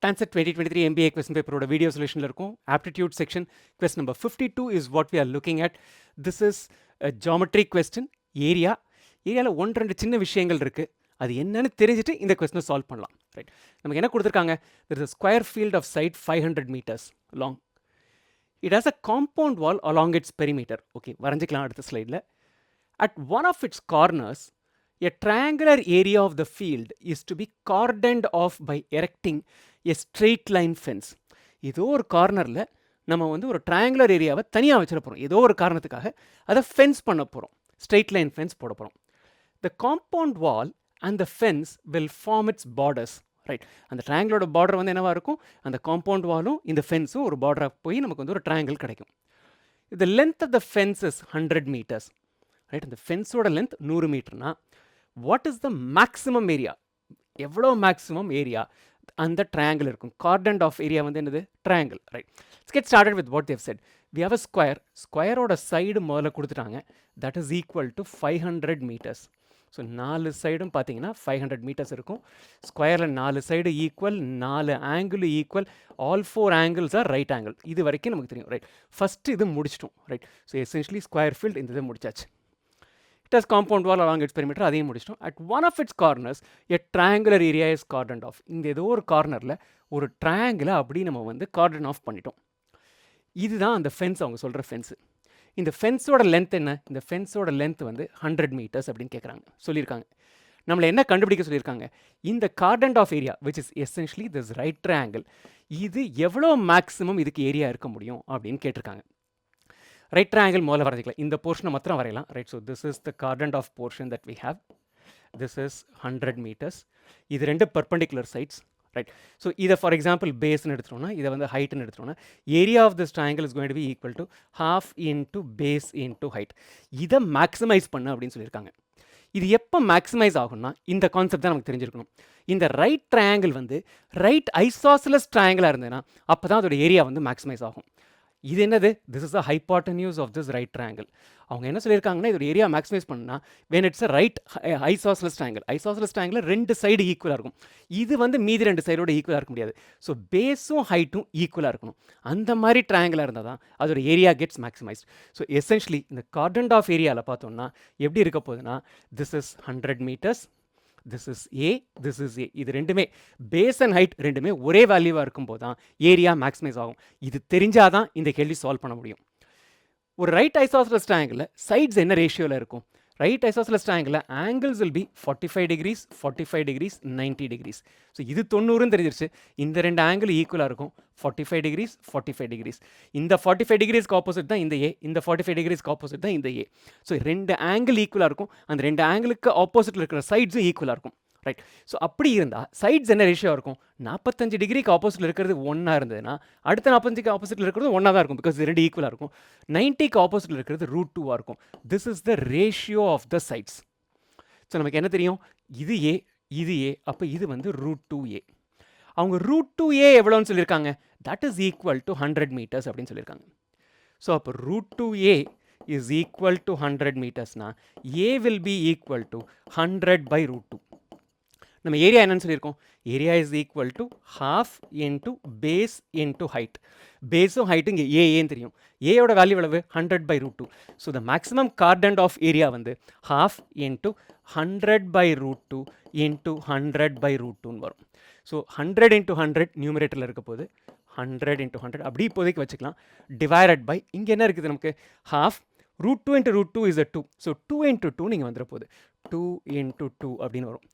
Tanset 2023 MBA question paper ஓட video solutionல இருக்கும் aptitude section question number 52 is what we are looking at. This is a geometry question. ஏரியாவில் ஒன்று ரெண்டு சின்ன விஷயங்கள் இருக்கு, அது என்னன்னு தெரிஞ்சுட்டு இந்த கொஸ்டினை சால்வ் பண்ணலாம். ரைட், நமக்கு என்ன கொடுத்துருக்காங்க? there is a square field of side 500 meters long. It has a compound wall along its perimeter. Okay, வரைஞ்சிக்கலாம் அடுத்த ஸ்லைடில். At one of its corners, a triangular area of the field is to be cordoned off by erecting a straight line fence. ஏதோ ஒரு கார்னரில் நம்ம வந்து ஒரு triangular ஏரியாவை தனியாக வச்சிட போகிறோம். ஏதோ ஒரு காரணத்துக்காக அதை ஃபென்ஸ் பண்ண போகிறோம். ஸ்ட்ரெயிட் லைன் ஃபென்ஸ் போட போகிறோம். The compound wall and the fence will form its borders. Right, அந்த ட்ரையாங்கிளோட பார்டர் வந்து என்னவாக இருக்கும்? அந்த காம்பவுண்ட் வாலும் இந்த ஃபென்ஸும் ஒரு பார்டராக போய் நமக்கு வந்து ஒரு ட்ரையாங்கிள் கிடைக்கும். The length of the fence is 100 meters. Right, அந்த ஃபென்ஸோட லென்த் 100 மீட்டர்னா what is the maximum area? எவ்வளோ மேக்ஸிமம் ஏரியா அந்த ட்ரையாங்கிள் இருக்கும்? கார்டன்ட் ஆஃப் ஏரியா வந்து என்னது? Triangle. Right, let's get started with what they've said. We have a square. ஸ்கொயரோட side முதல்ல கொடுத்துட்டாங்க. That is equal to 500 metres. So 4 சைடும் பார்த்தீங்கன்னா 500 மீட்டர்ஸ் இருக்கும். ஸ்கொயரில் 4 side equal, 4 angle equal, all 4 angles are right angle. இது வரைக்கும் நமக்கு தெரியும். ரைட், ஃபஸ்ட்டு இது முடிச்சிட்டோம். Right, so essentially square field இந்த இதை முடிச்சாச்சு. It has compound wall along its perimeter, அதையும் முடிச்சிட்டோம். At one of its corners, a triangular area is cordoned off. இந்த ஏதோ ஒரு கார்னரில் ஒரு ட்ரையாங்கிளை அப்படி நம்ம வந்து கார்டன் ஆஃப் பண்ணிட்டோம். இதுதான் அந்த ஃபென்ஸ், அவங்க சொல்கிற ஃபென்ஸு. இந்த ஃபென்ஸோட லென்த் என்ன? இந்த ஃபென்ஸோட லென்த் வந்து 100 மீட்டர்ஸ் அப்படின்னு கேட்குறாங்க, சொல்லியிருக்காங்க. நம்மளை என்ன கண்டுபிடிக்க சொல்லியிருக்காங்க? இந்த கார்டன்ட் off area which is essentially this right triangle, இது எவ்வளோ மேக்ஸிமம் இதுக்கு ஏரியா இருக்க முடியும் அப்படின்னு கேட்டிருக்காங்க. ரைட் ட்ரையாங்கிள் முதல்ல வரைஞ்சிக்கலாம். இந்த போர்ஷனை மாத்திரம் வரையலாம். Right, so this is the cordoned off portion that we have. This is 100 metres. இது ரெண்டு பர்பண்டிகுலர் சைட்ஸ். ரைட், ஸோ இதை ஃபார் எக்ஸாம்பிள் பேஸ்ன்னு எடுத்துட்டோம்னா, இதை வந்து ஹைட்னு எடுத்துட்டோம்னா, area of this triangle is going to be equal to half into base into height. இதை மேக்ஸிமைஸ் பண்ணு அப்படின்னு சொல்லியிருக்காங்க. இது எப்போ மேக்ஸிமைஸ் ஆகும்னா, இந்த கான்செப்ட் தான் நமக்கு தெரிஞ்சிருக்கணும். இந்த ரைட் ட்ரையாங்கிள் வந்து ரைட் ஐசாசிலஸ் ட்ரையாங்கிளாக இருந்ததுன்னா அப்போ தான் அதோட ஏரியா வந்து மேக்ஸிமைஸ் ஆகும். இது என்னது? This is the hypotenuse of this right triangle. அவங்க என்ன சொல்லியிருக்காங்கன்னா, இதோட ஏரியா மேக்ஸிமைஸ் பண்ணா when it's a right isosceles triangle. Isosceles triangle ரெண்டு சைடு ஈக்குவலாக இருக்கும். இது வந்து மீதி ரெண்டு சைடோட ஈக்குவலாக இருக்க முடியாது. ஸோ பேஸும் ஹைட்டும் ஈக்குவலாக இருக்கணும். அந்த மாதிரி ட்ரையாங்கிளாக இருந்தால் தான் அதோட area gets maximised. So essentially இந்த கார்டன்ட் ஆஃப் ஏரியாவில் பார்த்தோம்னா எப்படி இருக்க போகுதுன்னா, this is 100 metres, this is A, this is A. இது ரெண்டுமே பேஸ் அண்ட் ஹைட் ரெண்டுமே ஒரே வேல்யூவாக இருக்கும்போது தான் ஏரியா மேக்ஸிமைஸ் ஆகும். இது தெரிஞ்சாதான் இந்த கேள்வி சால்வ் பண்ண முடியும். ஒரு ரைட் ஐசாசிலஸ் ட்ரையாங்கிளில் சைட்ஸ் என்ன ரேஷியோவில் இருக்கும்? ரைட் ஐசாசிலஸ் ட்ரையாங்கிளில் angles will be 45 degrees, 45 degrees, 90 degrees. So இது 90ன்னு தெரிஞ்சிருச்சு. இந்த ரெண்டு ஆங்கிள் ஈக்குவலாக இருக்கும். 45 டிகிரிஸ், 45 டிகிரிஸ். இந்த 45 டிகிரிஸ்க்கு ஆப்போசிட் தான் இந்த ஏ, இந்த 45 டிகிரிஸ்க்கு ஆப்போசிட் தான் இந்த ஏ. ஸோ ரெண்டு ஆங்கிள் ஈக்குவலாக இருக்கும். அந்த ரெண்டு ஆங்கிளுக்கு ஆப்போசிட்டில் இருக்கிற சைட்ஸும் ஈக்குவலாக இருக்கும். ரைட், ஸோ அப்படி இருந்தால் சைட்ஸ் என்ன ரேஷியோ இருக்கும்? 45 டிகிரிக்கு ஆப்போசிட்டில் இருக்கிறது 1 இருந்ததுன்னா அடுத்த 45க்கு ஆப்போசிட்டில் இருக்கிறது 1 தான் இருக்கும், பிகாஸ் இது ரெண்டு ஈக்குவலாக இருக்கும். 90க்கு ஆப்போசிட்டில் இருக்கிறது √2 இருக்கும். This is the ratio of the sides. So நமக்கு என்ன தெரியும்? இது ஏ, இது ஏ, அப்போ இது வந்து √2a. அவங்க √2a எவ்வளோன்னு சொல்லியிருக்காங்க? That is equal to 100 metres அப்படின்னு சொல்லியிருக்காங்க. ஸோ அப்போ √2a இஸ் ஈக்குவல் டு 100 மீட்டர்ஸ்னா a will be equal to 100/√2. நம்ம ஏரியா என்னன்னு சொல்லியிருக்கோம்? Area is equal to half into base into height. பேஸும் ஹைட்டும் இங்கே ஏன்னு தெரியும். ஏயோட வேல்யூ எவ்வளவு? 100/√2. So the maximum cordoned off area வந்து half இன்ட்டு 100/√2 இன்ட்டு 100/√2ன்னு வரும். ஸோ 100 இன்ட்டு 100 நியூமரேட்டரில் இருக்க போது 100 இன்ட்டு 100 அப்படி இப்போதைக்கு வச்சுக்கலாம். டிவைடட் பை இங்கே என்ன இருக்குது நமக்கு? half. √2 into √2 is 2. So 2 into 2 நீங்கள் வந்துட போகுது. 2 இன்ட்டு 2 அப்படின்னு வரும்.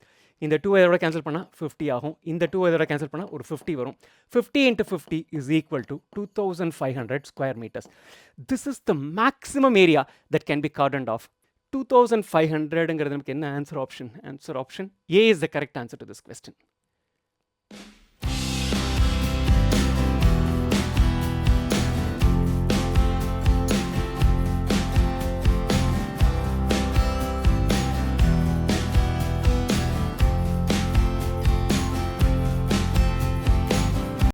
இந்த 2 இதோட கேன்சல் பண்ணால் 50 ஆகும். இந்த 2 இதோட கேன்சல் பண்ணால் ஒரு 50 வரும். 50 into 50 is equal to 2500 square metres. This is the maximum area that can be cordoned off. 2500ங்கிறது நமக்கு என்ன answer option? Answer option A is the correct answer to this question.